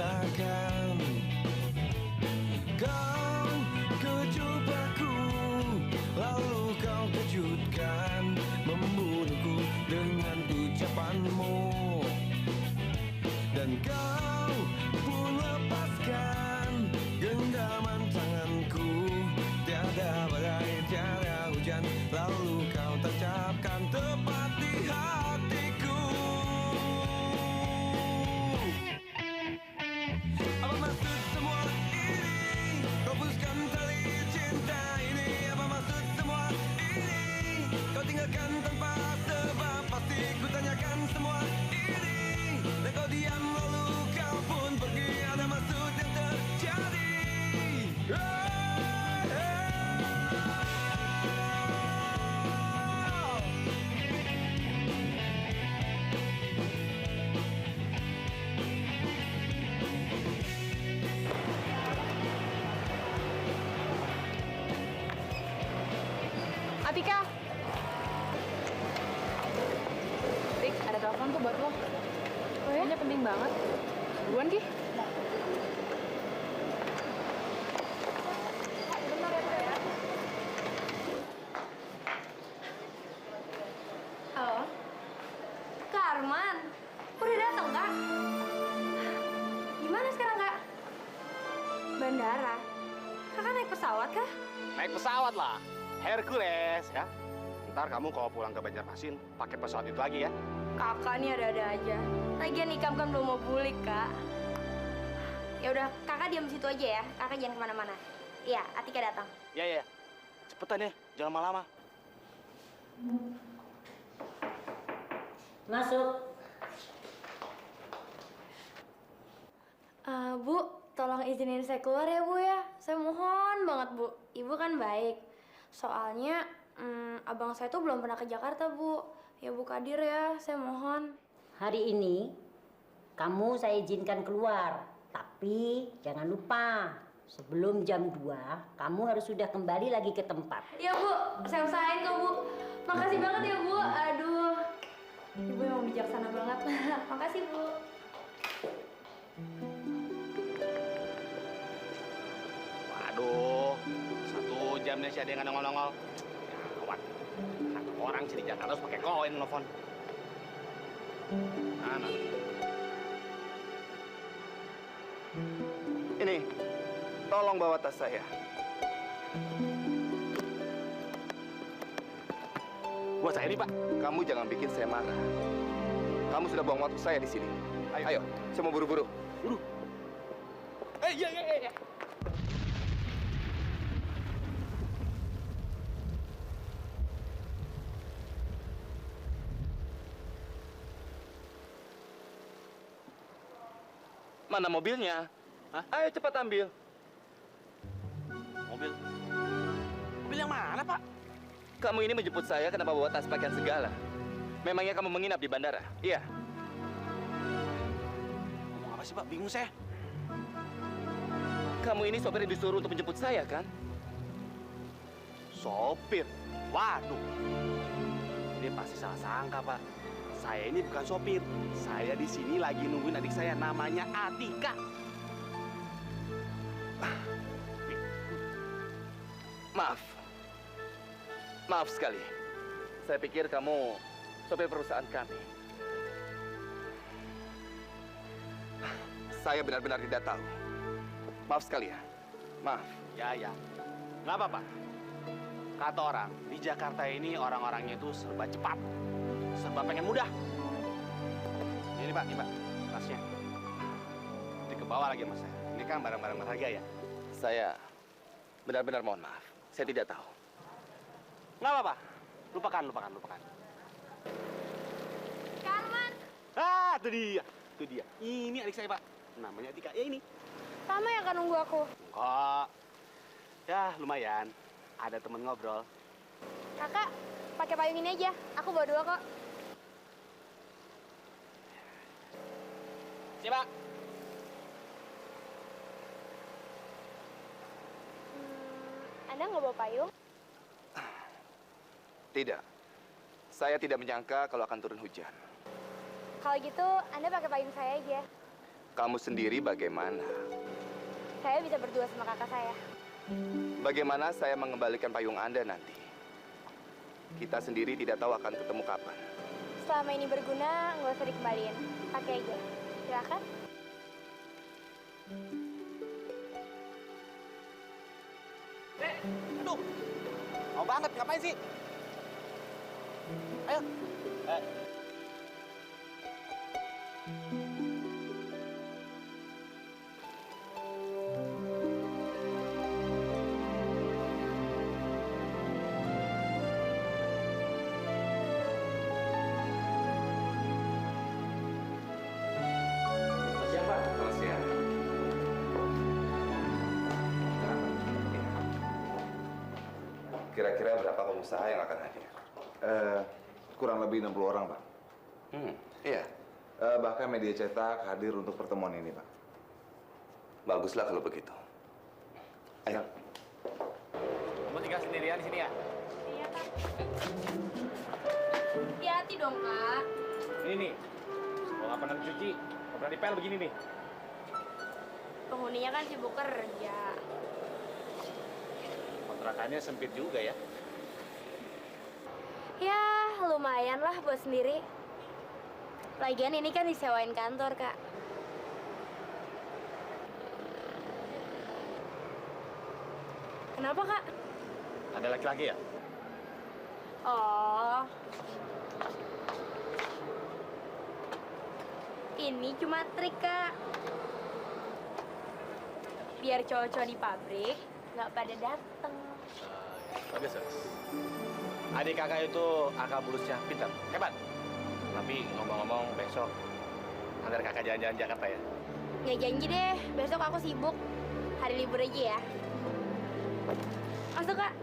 rasakan. Kau kejebakku, lalu kau kejutkan, membunuhku dengan ucapanmu. Dan kau pun lepaskan genggaman tanganku. Tiada badai, tiada hujan, lalu kau tancapkan tepat di hatiku. Apa maksud semua ini? Kau putuskan tali cinta ini. Apa maksud semua ini? Kau tinggalkan tanpa sebab. Pasti ku tanyakan semua ini. Dan kau diam lalu kau pun pergi. Ada maksud yang terjadi. Atika. Tik, ada telepon tuh buat lo. Oh ya? Ini penting banget. Duluan, Ki. Halo? Kak Arman? Udah datang, Kak? Gimana sekarang, Kak? Bandara? Kakak naik pesawat, kah? Naik pesawat lah, Hercules ya. Ntar kamu kalau pulang ke Banjarmasin pakai pesawat itu lagi ya. Kakak nih ada-ada aja. Lagian Ikam kan belum mau bulik, Kak. Ya udah, Kakak diam situ aja ya. Kakak jangan kemana-mana. Iya, Atika datang. Ya, cepetan ya, jangan lama-lama. Masuk. Bu, tolong izinin saya keluar ya, Bu ya. Saya mohon banget, Bu. Ibu kan baik. Soalnya, abang saya tuh belum pernah ke Jakarta, Bu. Ya, Bu Kadir ya, saya mohon. Hari ini kamu saya izinkan keluar. Tapi jangan lupa, sebelum jam 2, kamu harus sudah kembali lagi ke tempat. Ya, Bu. Saya usahain kok, Bu. Makasih banget ya, Bu. Aduh. Ibu emang bijaksana banget. Makasih, Bu. Waduh, 1 jam nih si ada yang nongol-nongol. Gawat. Kata orang sih di Jakarta harus pakai koin nelfon. Mana? Ini, tolong bawa tas saya. Buat saya nih, Pak. Kamu jangan bikin saya marah. Kamu sudah buang waktu saya di sini. Ayo, saya mau buru-buru. Buru. Iya. Mana mobilnya? Hah? Ayo cepat ambil. Mobil? Mobil yang mana, Pak? Kamu ini menjemput saya kenapa bawa tas pakaian segala? Memangnya kamu menginap di bandara? Iya. Ngomong apa sih, Pak? Bingung saya. Kamu ini sopir yang disuruh untuk menjemput saya, kan? Sopir? Waduh. Ini pasti salah sangka, Pak. Saya ini bukan sopir. Saya di sini lagi nungguin adik saya, namanya Atika. Maaf. Maaf sekali. Saya pikir kamu sopir perusahaan kami. Saya benar-benar tidak tahu. Maaf sekali ya. Maaf. Ya. Nggak apa-apa. Kata orang, di Jakarta ini orang-orangnya itu serba cepat. Serba pengen mudah. Ini Pak, tasnya. Nanti ke bawah lagi mas saya. Ini kan barang-barang berharga ya. Saya benar-benar mohon maaf. Saya tidak tahu. Nggak apa-apa. Lupakan. Karman. Itu dia. Ini adik saya Pak. Namanya Atika. Ya ini. Sama ya kan nunggu aku? Enggak. Ya lumayan. Ada temen ngobrol. Kakak, pakai payung ini aja. Aku bawa 2 kok. Siapa? Anda nggak bawa payung? Tidak. Saya tidak menyangka kalau akan turun hujan. Kalau gitu, Anda pakai payung saya aja. Kamu sendiri bagaimana? Saya bisa berdua sama kakak saya. Bagaimana saya mengembalikan payung Anda nanti? Kita sendiri tidak tahu akan ketemu kapan. Selama ini berguna, nggak usah dikembaliin. Pakai aja. Silakan. Aduh, mau banget, ngapain sih? Ayo. Siapa? Selamat siang. Kira-kira berapa pengusaha yang akan hadir? Kurang lebih 60 orang, Pak. Iya. Bahkan media cetak hadir untuk pertemuan ini, Pak. Baguslah kalau begitu. Ayo. Kamu tinggal sendirian di sini ya? Iya, Kak. Hati-hati dong, Kak. Ini nih, kalau nggak pernah dicuci, nggak pernah dipel begini nih. Penghuninya kan sibuk kerja. Kontrakannya sempit juga ya. Ya, lumayan lah buat sendiri. Lagian ini kan disewain kantor, Kak. Kenapa, Kak? Ada laki-laki ya? Oh. Ini cuma trik, Kak. Biar cowok-cowok di pabrik nggak pada dateng. Bagus, bagus. Adik kakak itu akal bulusnya pintar, hebat. Tapi ngomong-ngomong besok antar kakak jalan-jalan Jakarta ya. Nggak janji deh, besok aku sibuk. Hari libur aja ya. Masuk, Kak.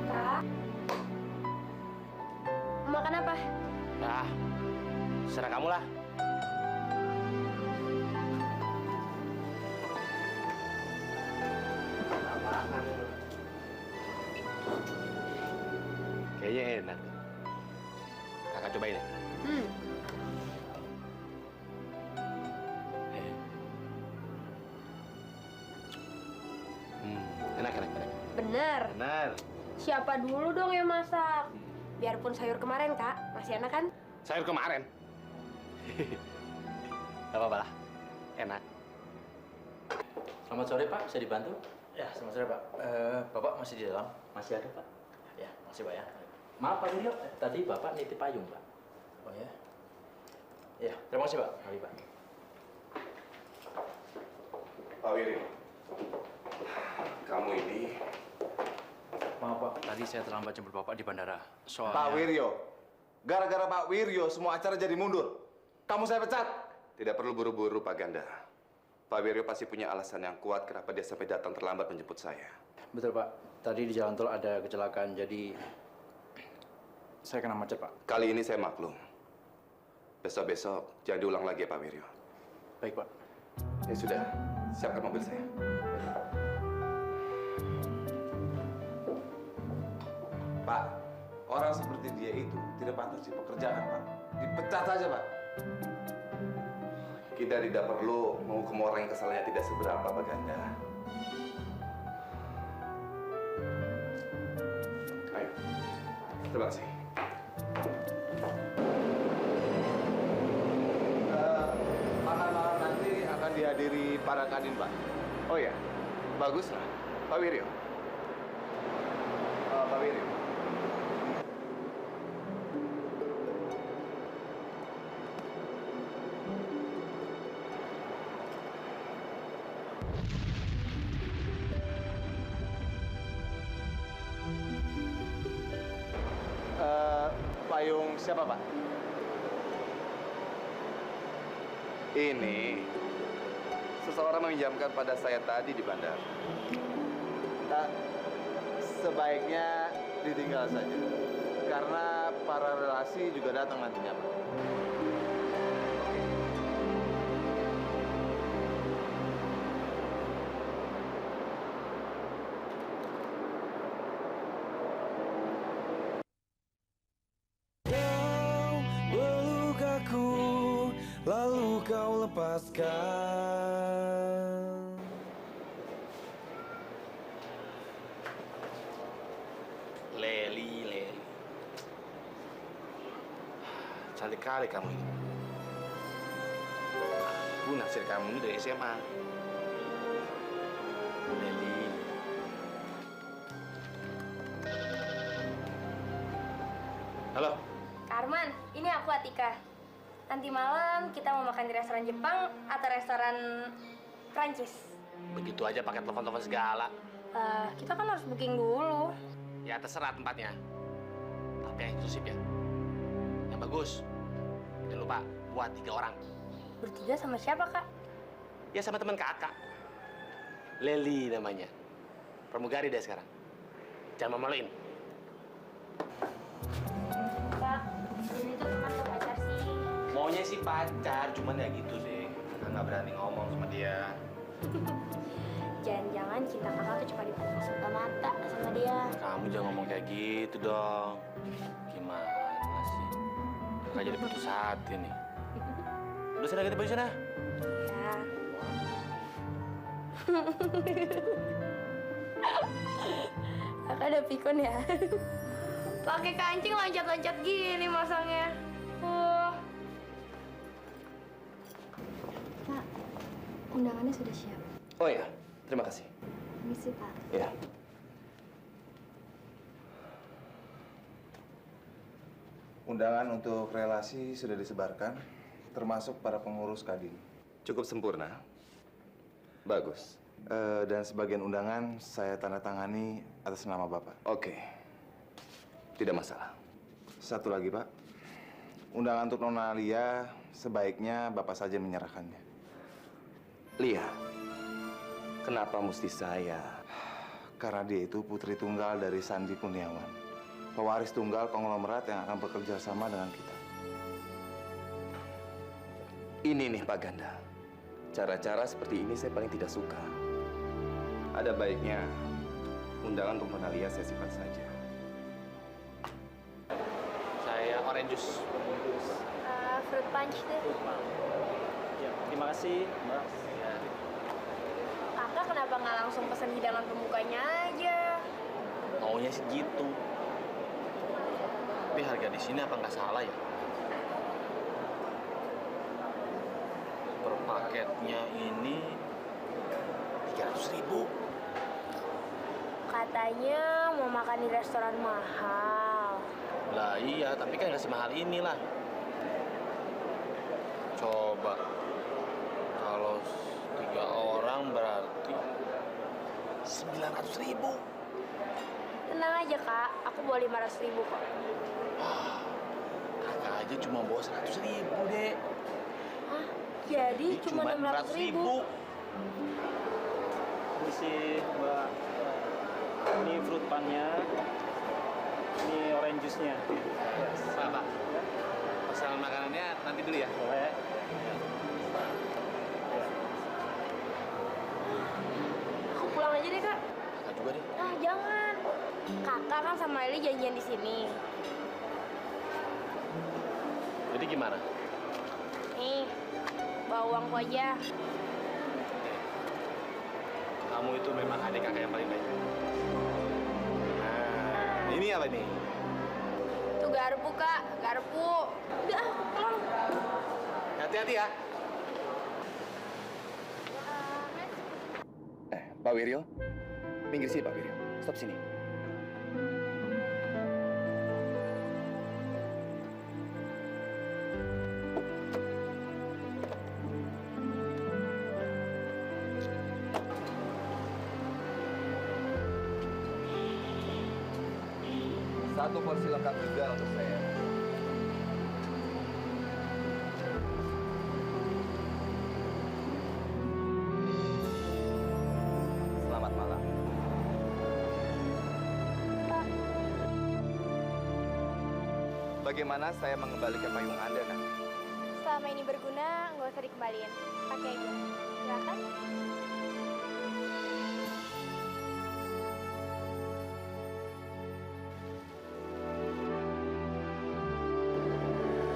Kak. Mau makan apa? Nah, serah kamu lah. Kayaknya enak. Kakak cobain ya. Enak, enak, enak. Bener. Benar. Siapa dulu dong yang masak? Biarpun sayur kemarin, Kak. Masih enak kan? Sayur kemarin. Gak apa-apa lah. Enak. Selamat sore Pak, bisa dibantu? Ya, selamat sore Pak. Bapak masih di dalam? Masih ada Pak? Ya, masih Pak ya. Maaf Pak Wiryo, tadi Bapak nitip payung Pak. Oh ya? Ya, terima kasih Pak. Mari Pak. Pak Wiryo, kamu ini... Maaf Pak, tadi saya terlambat jemput Bapak di bandara. Soalnya... Pak Wiryo, gara-gara Pak Wiryo semua acara jadi mundur. Kamu saya pecat. Tidak perlu buru-buru, Pak Ganda. Pak Wiryo pasti punya alasan yang kuat kenapa dia sampai datang terlambat menjemput saya. Betul Pak, tadi di jalan tol ada kecelakaan, jadi... saya kena macet Pak. Kali ini saya maklum. Besok-besok jangan diulang lagi ya, Pak Wiryo. Baik Pak. Ya sudah, siapkan mobil saya. Pak, orang seperti dia itu tidak pantas di pekerjaan, Pak. Dipecat saja, Pak. Kita tidak perlu menghukum orang yang kesalahannya tidak seberapa, Pak Ganda. Ayo, terima kasih. Makan-makan nanti akan dihadiri para kadin, Pak. Oh ya, baguslah. Pak Wiryo. Pak Wiryo. Payung siapa, Pak? Ini seseorang meminjamkan pada saya tadi di bandara. Sebaiknya ditinggal saja. Karena para relasi juga datang nantinya, Pak. Kau melukaku, lalu kau lepaskan. Leli. Cantik kali kamu ini. Aku naksir kamu ini dari SMA. Leli. Halo. Arman, ini aku Atika. Nanti malam kita mau makan di restoran Jepang atau restoran Prancis. Begitu aja pakai telepon-telepon segala. Kita kan harus booking dulu. Ya terserah tempatnya. Tapi yang eksklusif ya. Yang bagus. Jangan lupa buat 3 orang. Bertiga sama siapa, Kak? Ya sama teman kakak. Leli namanya. Pramugari deh sekarang. Jangan malu-maluin. Kak, ini tuh teman atau pacar sih? Maunya sih pacar, cuman ya gitu deh. Kakak nggak berani ngomong sama dia. Jangan-jangan cinta kakak tuh cuma dipandang sebelah mata sama dia. Kamu jangan ngomong kayak gitu dong. Gimana sih? Kakak jadi putus hati nih. Udah sana kita pergi sana. Ya. Kakak ada pikun ya? Pakai kancing loncat-loncat gini masangnya. Pak, undangannya sudah siap. Oh iya, terima kasih. Misi, Pak. Ya. Undangan untuk relasi sudah disebarkan, termasuk para pengurus Kadin. Cukup sempurna. Bagus. Dan sebagian undangan saya tanda tangani atas nama Bapak. Oke. Tidak masalah. Satu lagi, Pak. Undangan untuk Nona Lia sebaiknya Bapak saja menyerahkannya. Lia, kenapa mesti saya? Karena dia itu putri tunggal dari Sandi Kurniawan. Pewaris tunggal konglomerat yang akan bekerja sama dengan kita. Ini nih Pak Ganda. Cara-cara seperti ini saya paling tidak suka. Ada baiknya undangan untuk Nona Lia saya simpan saja. Saya orange juice. Fruit punch deh. Ya, terima kasih, Mbak. Kakak kenapa nggak langsung pesen hidangan pembukanya aja? Maunya sih gitu. Tapi harga di sini apa nggak salah ya? Per paketnya ini 300.000. Katanya mau makan di restoran mahal. Lah iya, tapi kan nggak semahal inilah. Coba kalau 3 orang berarti 900.000. Tenang aja, Kak. Aku bawa 500.000 kok. Kakak aja cuma bawa 100.000 deh. Hah? Jadi Ini cuma 600.000? Ini sih, Mbak. Ini fruit pan-nya. Ini orange juice-nya. Pak. Pesanan makanannya nanti dulu ya. Boleh. Aku pulang aja deh, Kak. Kakak juga deh. Ah, jangan. Kakak kan sama Lili janjian di sini. Jadi gimana? Nih, bawa uangku aja. Kamu itu memang adik kakak yang paling baik. Nah, ini apa nih? Itu garpu, Kak. Garpu. Udah, pulang. Hati-hati ya. Pak Wiryo, minggir sini Pak Wiryo. Stop sini. Satu porsi lengkap juga untuk saya. Selamat malam. bagaimana saya mengembalikan payung Anda nanti? Selama ini berguna, nggak usah dikembaliin. Pakai aja. Silakan.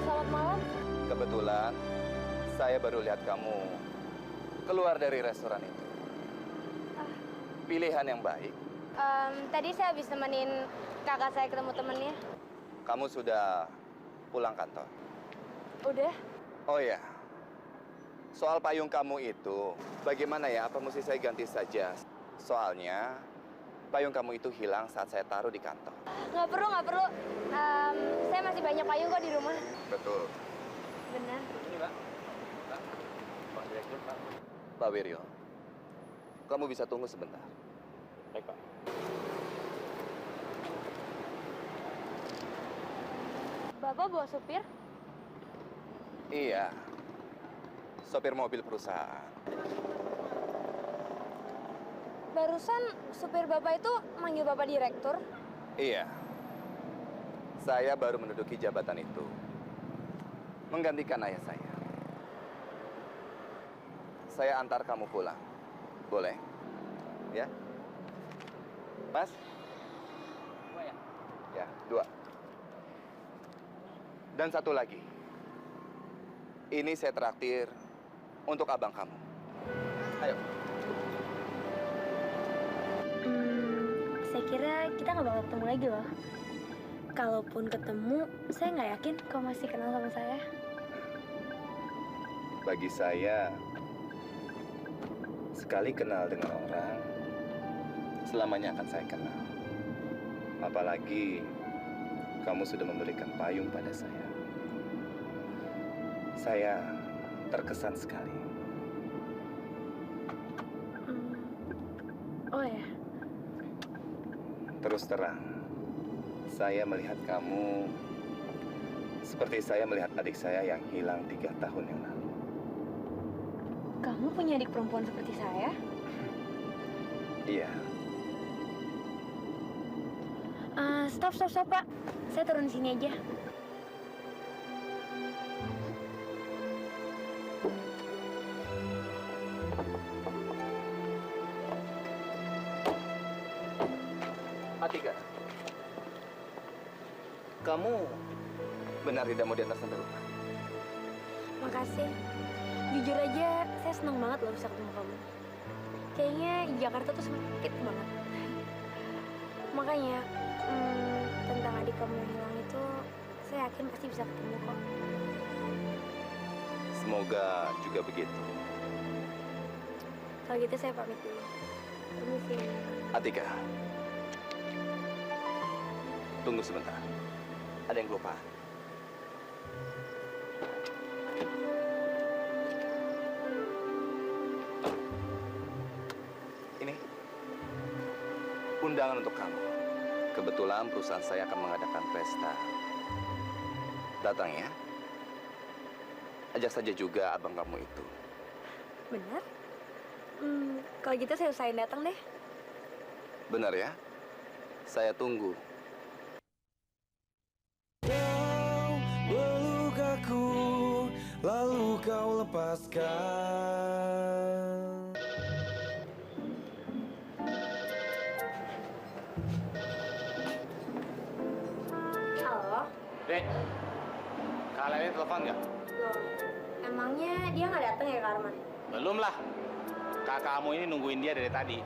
Selamat malam. Kebetulan saya baru lihat kamu keluar dari restoran itu. Pilihan yang baik. Tadi saya habis nemenin kakak saya ketemu temennya. Kamu sudah pulang kantor? Udah. Oh ya, soal payung kamu itu, bagaimana ya? Apa mesti saya ganti saja? Soalnya payung kamu itu hilang saat saya taruh di kantor. Nggak perlu, nggak perlu. Saya masih banyak payung kok di rumah. Betul. Benar. Ini, Pak. Pak Direktur, Pak. Pak Wiryo, kamu bisa tunggu sebentar. Baik, Pak. Bapak bawa supir? Iya, sopir mobil perusahaan. Barusan supir bapak itu manggil bapak direktur. Iya, saya baru menduduki jabatan itu, menggantikan ayah saya. Saya antar kamu pulang, boleh? Ya, Mas? Dua ya? Ya, 2. Dan satu lagi. Ini saya traktir untuk abang kamu. Ayo. Saya kira kita nggak bakal ketemu lagi loh. Kalaupun ketemu, saya nggak yakin kau masih kenal sama saya. Bagi saya, sekali kenal dengan orang, selamanya akan saya kenal. Apalagi kamu sudah memberikan payung pada saya. Saya terkesan sekali. Oh ya, Terus terang, saya melihat kamu seperti saya melihat adik saya yang hilang 3 tahun yang lalu. kamu punya adik perempuan seperti saya? Iya, Stop, Pak. Saya turun sini aja. Atika, kamu benar tidak mau diantar sampai rumah? Makasih. Jujur aja, saya senang banget loh bisa ketemu kamu. Kayaknya Jakarta tuh sempit banget. Makanya, tentang adik kamu yang hilang itu, saya yakin pasti bisa ketemu kok. Semoga juga begitu. Kalau gitu saya pamit dulu. Permisi. Atika, tunggu sebentar. Ada yang kelupaan. Ini undangan untuk kamu. Kebetulan perusahaan saya akan mengadakan pesta. Datang ya. Ajak saja juga abang kamu itu. Benar? Kalau gitu saya usahain datang deh. Benar ya? Saya tunggu. Kau melukaku, lalu kau lepaskan. Halo? Dek, kalian ini telepon nggak? Loh, emangnya dia nggak datang ya, Kak Arman? Belum lah. Kakakmu ini nungguin dia dari tadi.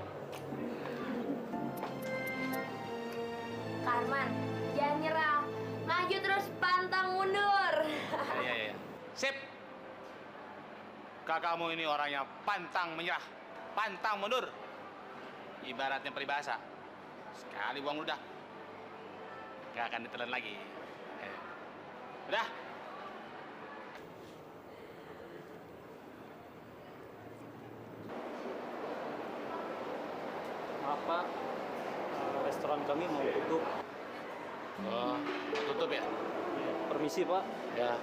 Kak Arman, jangan nyerah. Maju terus, pantang mundur. Iya. Sip. Kakakmu ini orang yang pantang menyerah, pantang mundur. Ibaratnya peribahasa. Sekali buang ludah, nggak akan ditelan lagi. Udah. Maaf, Pak. Restoran kami mau tutup. Oh, tutup ya? Permisi, Pak. Ya.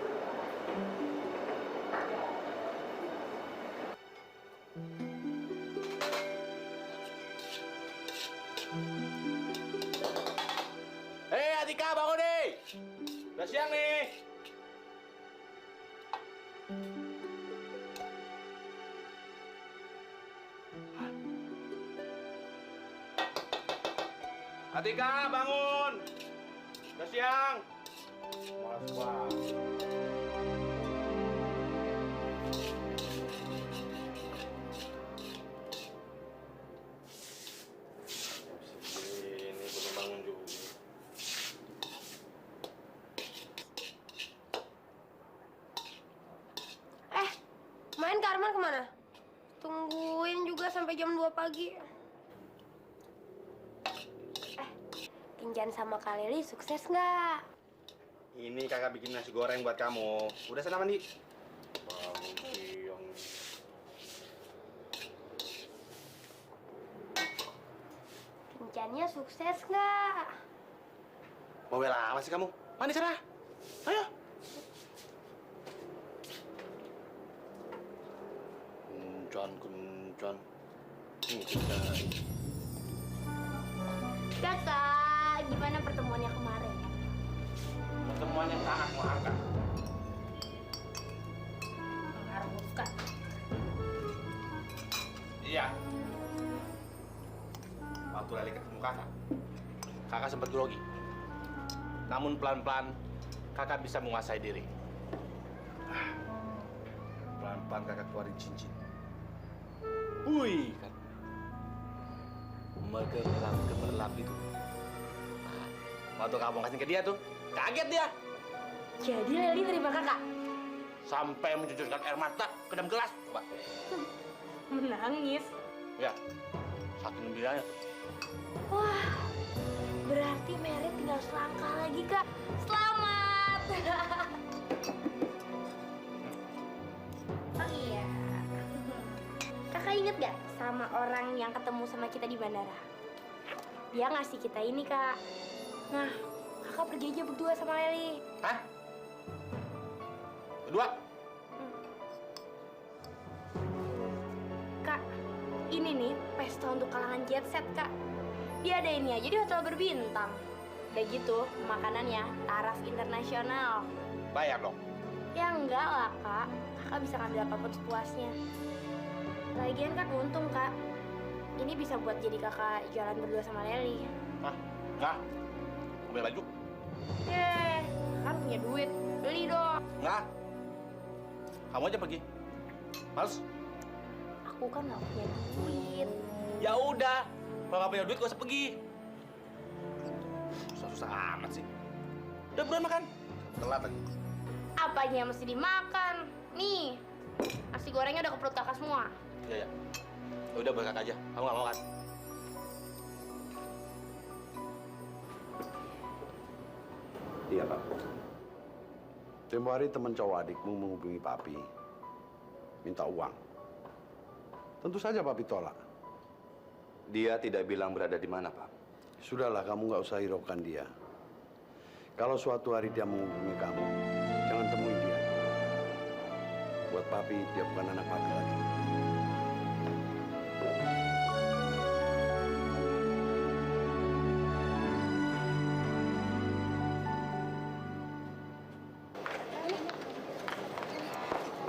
Hei Atika, bangun deh! Udah Udah siang nih. Atika, bangun. Udah siang. Malas banget. Ini belum bangun juga. Main ke Arman kemana? Tungguin juga sampai jam 2 pagi. Kencan sama Kak Leli sukses nggak? Ini kakak bikin nasi goreng buat kamu. Udah sana mandi. Bangun siang. Kencannya sukses nggak? Mau bela apa sih kamu? Mandi sana. Ayo. Kuncan. Kakak, gimana pertemuannya kemarin? Pertemuan yang sangat menghargai. Mengharuskan. Iya. Waktu Leli ketemu kakak sempat grogi. Namun pelan-pelan kakak bisa menguasai diri. Pelan-pelan kakak keluarin cincin. Wih, kan. Gemerlap itu. Nah, waktu kamu kasih ke dia tuh, kaget dia. Jadi Leli terima kakak? Sampai mencucurkan air mata ke dalam gelas. Coba. Menangis. Ya, saking gembiranya tuh. Wah, berarti Mary tinggal selangkah lagi, Kak. Selamat! Oh iya. Kakak inget gak sama orang yang ketemu sama kita di bandara? Dia ngasih kita ini, Kak. Nah, kakak pergi aja berdua sama Leli. Hah? Berdua? Kak, ini nih pesta untuk kalangan jet set, Kak. Dia ada ini aja di hotel berbintang. Udah gitu, makanannya taraf internasional. Bayar dong. Ya enggak lah, Kak. Kakak bisa ngambil apapun sepuasnya. Lagian kan untung, Kak. Ini bisa buat jadi kakak jalan berdua sama Leli. Hah? Enggak. Ambil baju? Kan punya duit. Beli dong. Enggak. Kamu aja pergi. Males? Aku kan nggak punya duit. Ya udah. Kalau nggak punya duit, gak usah pergi. Susah-susah amat sih. Udah buruan makan. Telat lagi. Apanya yang mesti dimakan? Nih, nasi gorengnya udah ke perut kakak semua. Iya, ya. Udah buat kakak aja. Kamu nggak mau kan? Iya, Pak. Tempo hari teman cowok adikmu menghubungi Papi. Minta uang. Tentu saja Papi tolak. Dia tidak bilang berada di mana, Pak. Sudahlah, kamu nggak usah hiraukan dia. Kalau suatu hari dia menghubungi kamu, jangan temui dia. Buat Papi, dia bukan anak Papi lagi.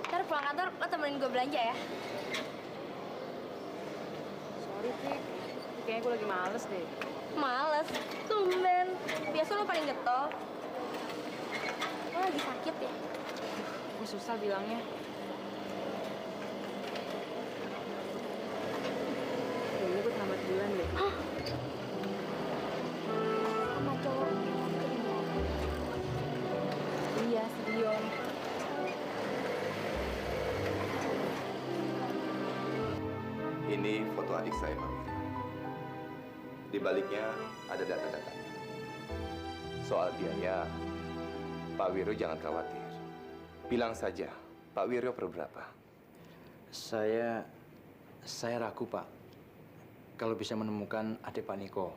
Ntar pulang kantor, lo temenin gue belanja ya. Sorry, Tik. Kayaknya gue lagi males deh. Males, tumben. Biasa lo paling getol. Lo lagi sakit ya? Gue susah bilangnya. Kayaknya gue tamat bulan deh. Sama cowok. Iya, si Dion. Ini foto adik saya, Pak. Di baliknya ada data-datanya. Soal biaya, Pak Wiro jangan khawatir. Bilang saja, Pak Wiro perlu berapa? Saya ragu, Pak. Kalau bisa menemukan adik Pak Niko.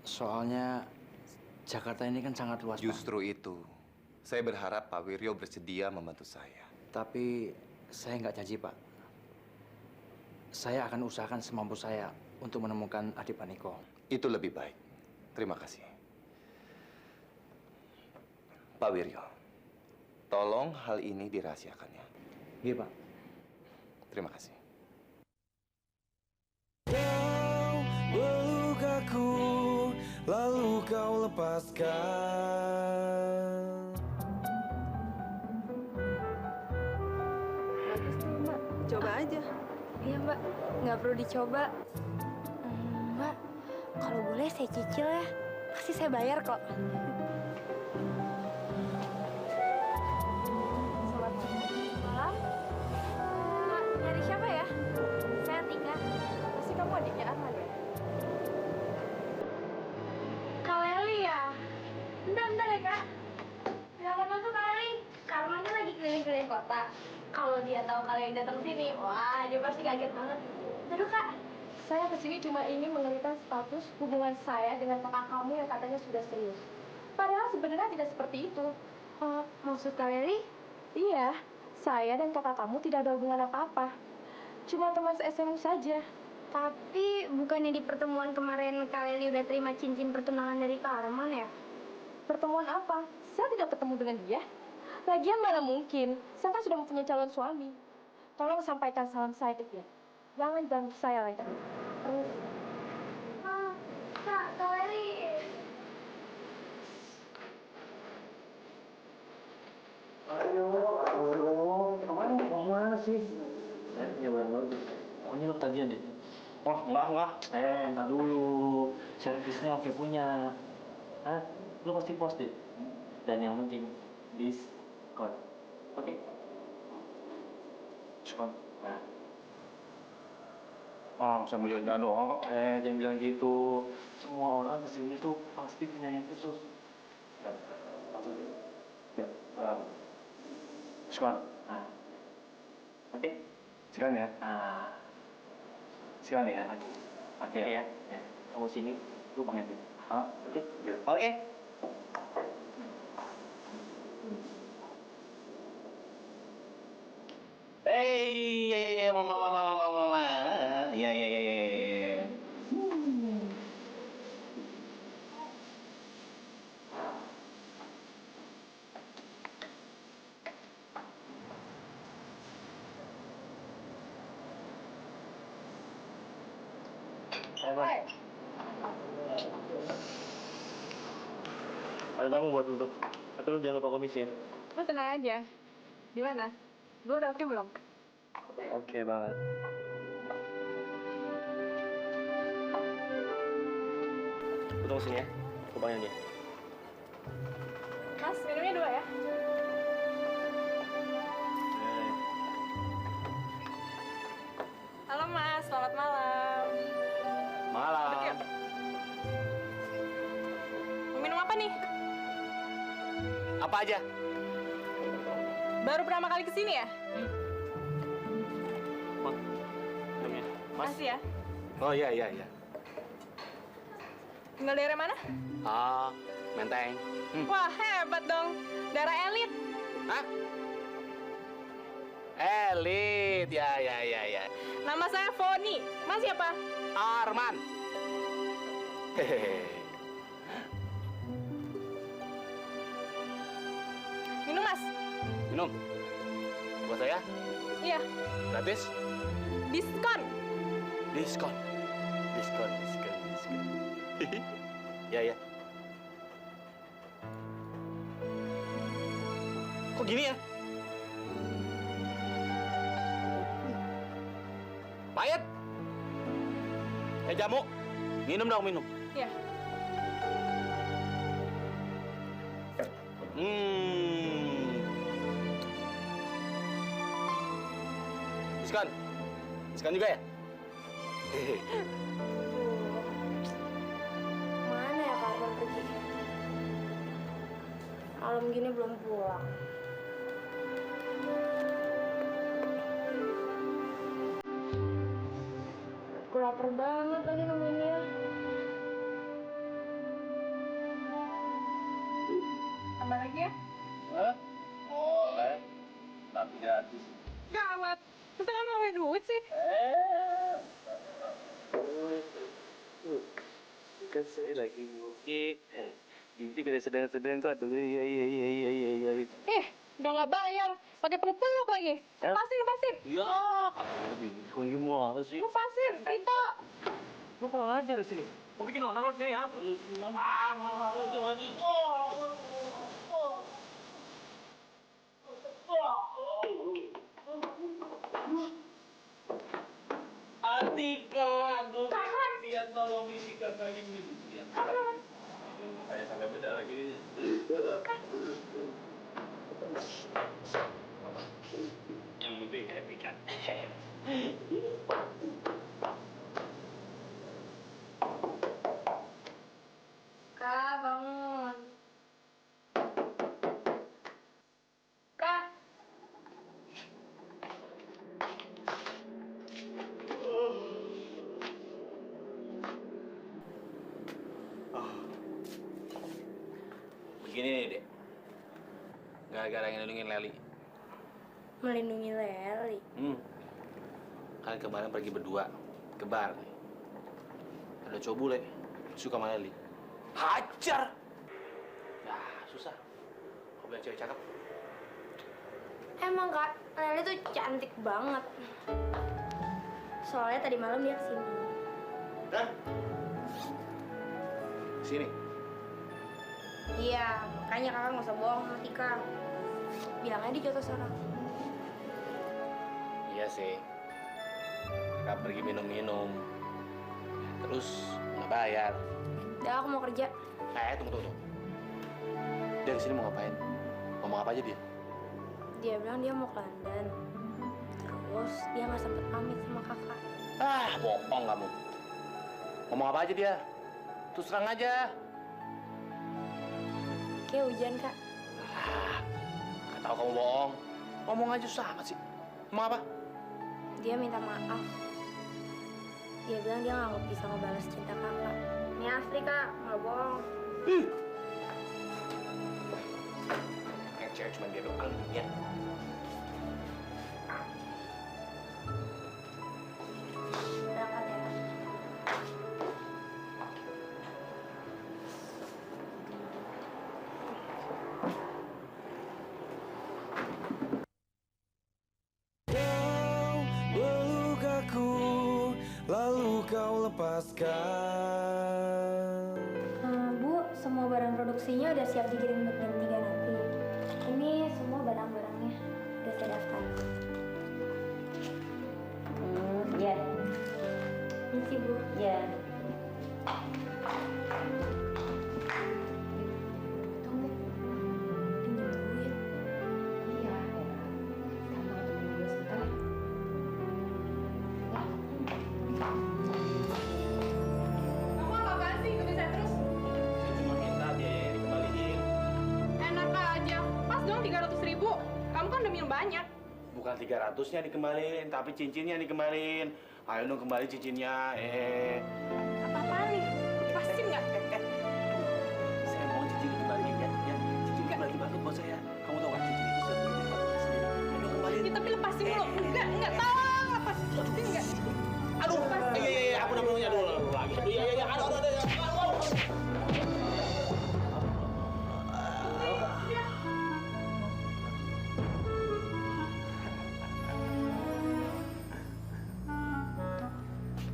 Soalnya Jakarta ini kan sangat luas, Pak. Justru itu. Saya berharap Pak Wiryo bersedia membantu saya. Tapi saya nggak janji, Pak. Saya akan usahakan semampu saya untuk menemukan adik Pak Niko. Itu lebih baik. Terima kasih. Pak Wiryo, tolong hal ini dirahasiakan ya. Iya, Pak. Terima kasih. Kau melukaku, lalu kau lepaskan. Bagus tuh, Mbak. Coba aja. Iya mbak, nggak perlu dicoba. Mbak, kalau boleh saya cicil ya. Pasti saya bayar kok. Selamat Malam. Nyari siapa ya? Saya Tika. Pasti kamu adiknya Arman ya? Kak Leli ya? Bentar ya kak. Silakan masuk Kak Leli. Kak Armannya lagi keliling-keliling kota. Kalau dia tahu kalian datang sini, wah dia pasti kaget banget. Duduk kak. Saya kesini cuma ingin mengeritakan status hubungan saya dengan kakak kamu yang katanya sudah serius. Padahal sebenarnya tidak seperti itu. Maksud Kak Leli? Iya, saya dan kakak kamu tidak ada hubungan apa-apa. Cuma teman SMA saja. Tapi bukannya di pertemuan kemarin Kak Leli udah terima cincin pertunangan dari Kak Arman ya? Pertemuan apa? Saya tidak ketemu dengan dia. Lagian mana mungkin, saya kan sudah mempunyai calon suami. Tolong sampaikan salam saya ke dia. Jangan ganggu saya lagi. Kak Leli. Kemana sih? Pokoknya lo tagihan deh. Oh, enggak. Entar dulu. Servisnya oke punya. Hah? Lo pasti post deh. Dan yang penting, diskon. Oke? Diskon. Nah. Oh, saya mau jalan doang. Jangan bilang gitu. Semua orang kesini tuh pasti punya yang khusus. Ya, diskon. Nah. Oke? Diskon ya? Nah. Diskon ya? Oke ya. Kamu sini, lu pengen deh. Oke? Oke. Mama. Ya. Hai. Ada tamu buat duduk. Atau lu jangan lupa komisi ya? Lo tenang aja. Di mana? Lo udah oke belum? Oke banget. Lu tunggu sini ya. Aku panggil dia. Mas, minumnya 2 ya. Halo Mas, selamat malam. Malam. Duduk yuk. Mau minum apa nih? Apa aja? Baru pertama kali kesini ya? Minumnya. Mas. Makasih ya. Oh iya. Tinggal daerah mana? Menteng. Wah, hebat dong. Daerah elit. Hah? Elit, ya. Nama saya Foni. Mas siapa? Arman. Hehehe. Minum Mas. Minum. Buat saya? Iya. Gratis? Diskon. Diskon. Ya. Kok gini ya? Pahit. Jamu. Minum dong. Iya. Diskon juga ya? Mana ya Kak Arman pergi? Malam gini belum pulang. Aku lapar banget lagi nungguin dia. Tambah lagi ya? Hah? Boleh. Tapi gratis. Gawat. Masa kan mau duit sih? Kan saya lagi ngukit. Ini beda sedang-sedang tuh. Aduh, iya. Udah nggak bayar, pakai peluk lagi. Lepasin. Ya, kamu bingung gimana sih? Lepasin, Tito. Lu kalau aja di sini. Mau bikin orang sini ya? Atika, aduh, dia tolong bisikan lagi nih. Saya sampai beda lagi. Yang penting happy kan. Kak, bangun. Kak. Begini nih, Dek. Gara-gara ngelindungin Leli. Melindungi Leli. Kalian kemarin pergi berdua ke bar. Ada cowok bule suka sama Leli. Hajar! Ya, susah. Kau bilang cewek cakep. Emang Kak, Leli tuh cantik banget. Soalnya tadi malam dia kesini. Hah? Sini. Iya, makanya kakak nggak usah bohong sama Tika. Bilang aja dia jotos orang. Iya sih. Kakak pergi minum-minum. Terus nggak bayar. Udah, aku mau kerja. Tunggu. Dia kesini mau ngapain? Ngomong apa aja dia? Dia bilang dia mau ke London. Terus dia nggak sempet pamit sama kakak. Bohong kamu. Ngomong apa aja dia? Terus terang aja. Kayak hujan, Kak. Nggak tahu kamu bohong. Ngomong aja susah amat sih. Ngomong apa? Dia minta maaf. Dia bilang dia nggak bisa ngebalas cinta kakak. Ini asli, Kak. Nggak bohong. Yang cewek cuma dia doang ya. Berangkat ya. Kau melukaku, lalu kau lepaskan. Bu, semua barang produksinya udah siap dikirim untuk jam 3 nanti. Ini semua barang-barangnya udah saya daftar. Iya. Misi, Bu. Iya. Tunggu. Pinjam duit. Iya. Kamu tunggu dulu sebentar. Kamu apa sih? Gak bisa terus. Saya cuma minta biayanya dikembaliin. Enak aja. Pas dong 300.000. Kamu kan udah minum banyak. Bukan 300-nya dikembaliin, tapi cincinnya dikembaliin. Ayo dong kembali cincinnya. Apa-apaan nih? Lepasin nggak? Saya mau cincin dikembaliin ya. Cincin itu lagi banget buat saya. Kamu tahu nggak cincin itu saya beli di tempat sendiri. Ayo dong kembaliin. Ya, tapi lepasin dulu. Enggak tahu. Lepasin enggak? Aduh, iya, aku udah punya dulu lagi. Aduh, iya, aduh.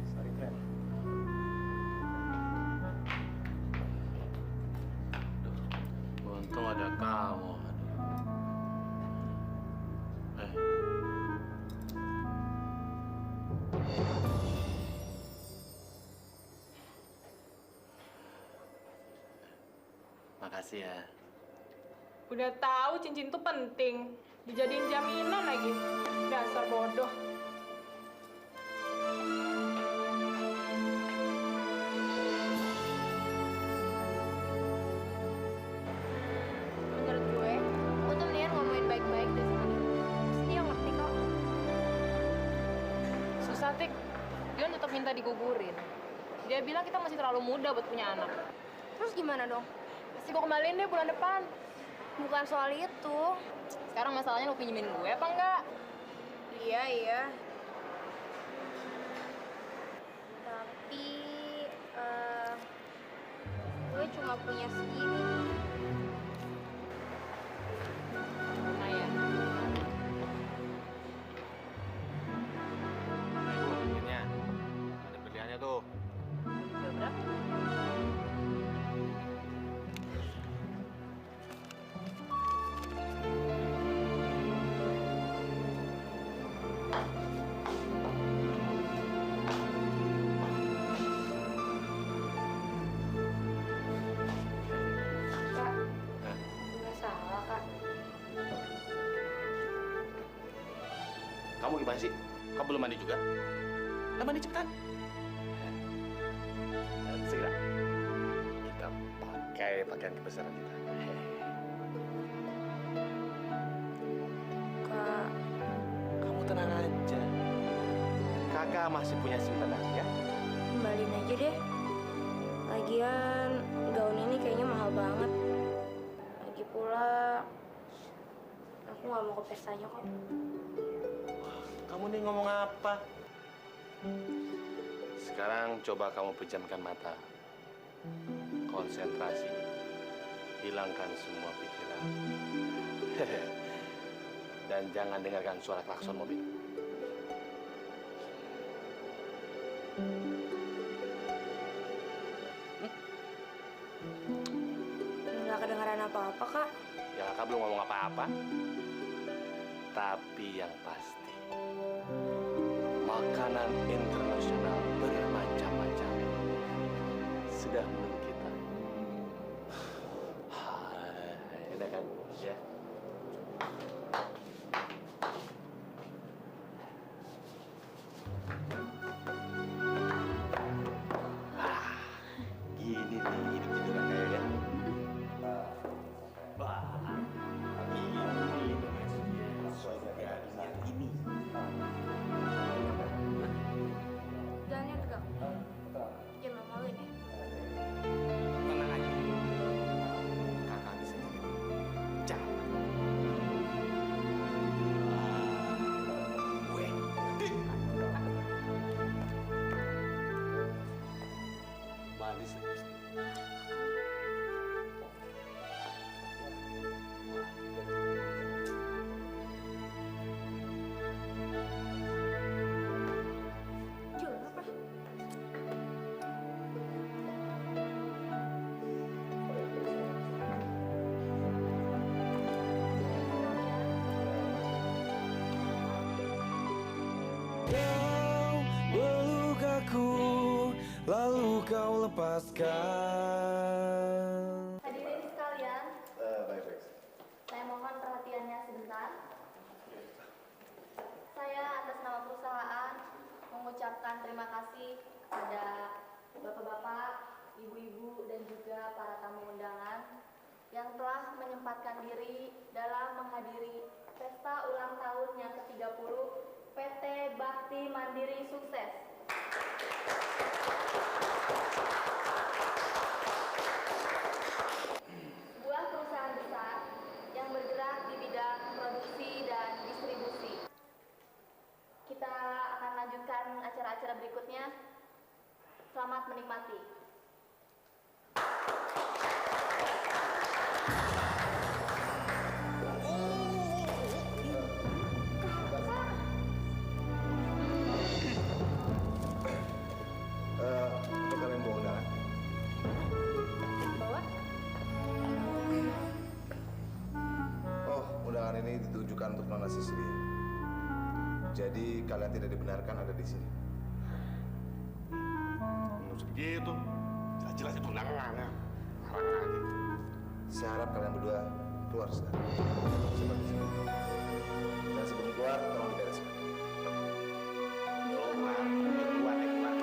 Sorry, friend. Aduh, untung ada kamu. Makasih ya. Udah tahu cincin tuh penting. Dijadiin jaminan lagi. Dasar bodoh. Menurut gue, aku tuh mendingan ngomongin baik-baik deh sama dia. Terus dia ngerti kok. Susah, Tik. Dia tetap minta digugurin. Dia bilang kita masih terlalu muda buat punya anak. Terus gimana dong? Pasti gue kembaliin deh bulan depan. Bukan soal itu. Sekarang masalahnya lu pinjemin gue apa enggak? Iya. Tapi, gue cuma punya segini. Kamu gimana sih? Kamu belum mandi juga? Nah, mandi cepetan. Segera. Kita pakai pakaian kebesaran kita. Kak, Kamu tenang aja. Kakak masih punya simpanan ya. kembaliin aja deh. Lagian gaun ini kayaknya mahal banget. Lagi pula aku nggak mau ke pestanya kok. Kamu nih ngomong apa? Sekarang coba kamu pejamkan mata. Konsentrasi. Hilangkan semua pikiran. Dan jangan dengarkan suara klakson mobil. Nggak kedengaran apa-apa, Kak. Ya kakak belum ngomong apa-apa. Tapi yang pasti, makanan internasional bermacam-macam sudah menunggu kita. Enak kan? Ya. Gini nih hidup jadi orang kaya ya. Jalannya tegak. Jangan malu-maluin ya. Tenang aja. Kakak bisa jadi jangan. Gue. Manis. Jualan apa? Kau melukaku, lalu kau lepaskan. Hadirin sekalian, Baik-baik. saya mohon perhatiannya sebentar. Saya atas nama perusahaan mengucapkan terima kasih kepada bapak-bapak, ibu-ibu, dan juga para tamu undangan yang telah menyempatkan diri dalam menghadiri pesta ulang tahun yang ke-30 PT Bakti Mandiri Sukses. Sebuah perusahaan besar yang bergerak di bidang produksi dan distribusi. Kita akan lanjutkan acara-acara berikutnya. Selamat menikmati. Apa kalian bawa undangan? Bawa? Oh, undangan ini ditujukan untuk Nona Sisilia. Jadi kalian tidak dibenarkan ada di sini. Maksud gitu. Jelas-jelas itu undangannya. Halang aja. Saya harap kalian berdua keluar sekarang. Coba di sini. Dan sebelum keluar, tolong dibereskan. Keluar, keluar, keluar.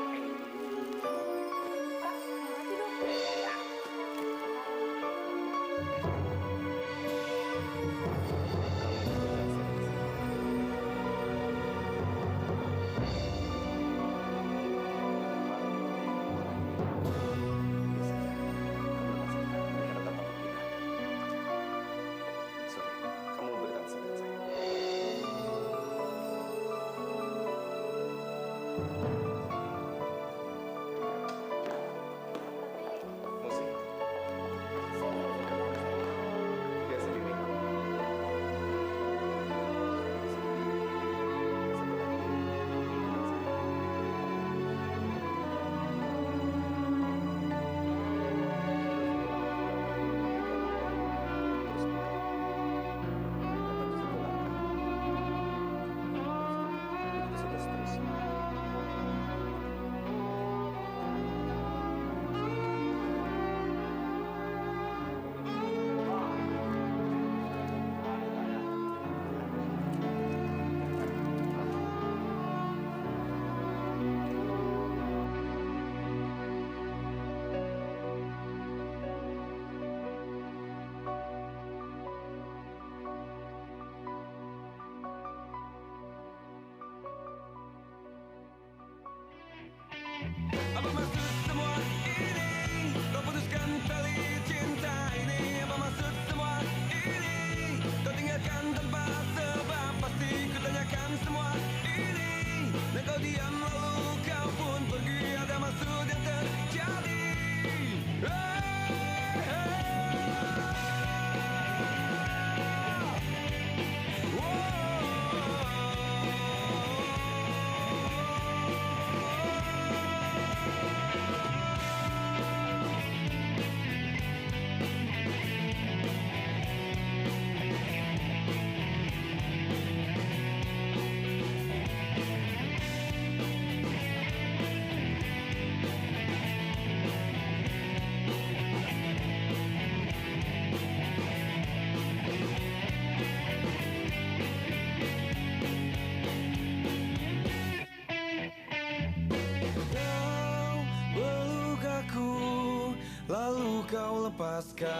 Kamu berikan saja saya. Musik. Dia sendiri. kau lepaskan.